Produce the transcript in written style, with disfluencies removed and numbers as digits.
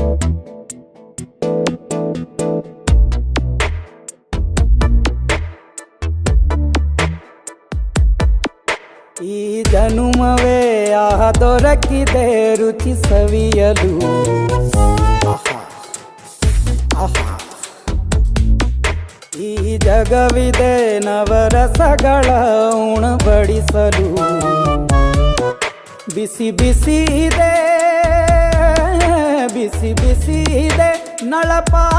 ಈ ಜನುಮವೇ ದೊರಕಿದೆ ರುಚಿ ಸವಿಯಲು. ಆಹಾ ಆಹಾ. ಈ ಜಗವಿದೆ ನವರಸಗಳ ಉಣಬಡಿಸಲು. ಬಿಸಿ ಬಿಸಿ ಇದೆ ಬಿಸಿ ಬಿಸಿ ಇದೆ ನಳಪ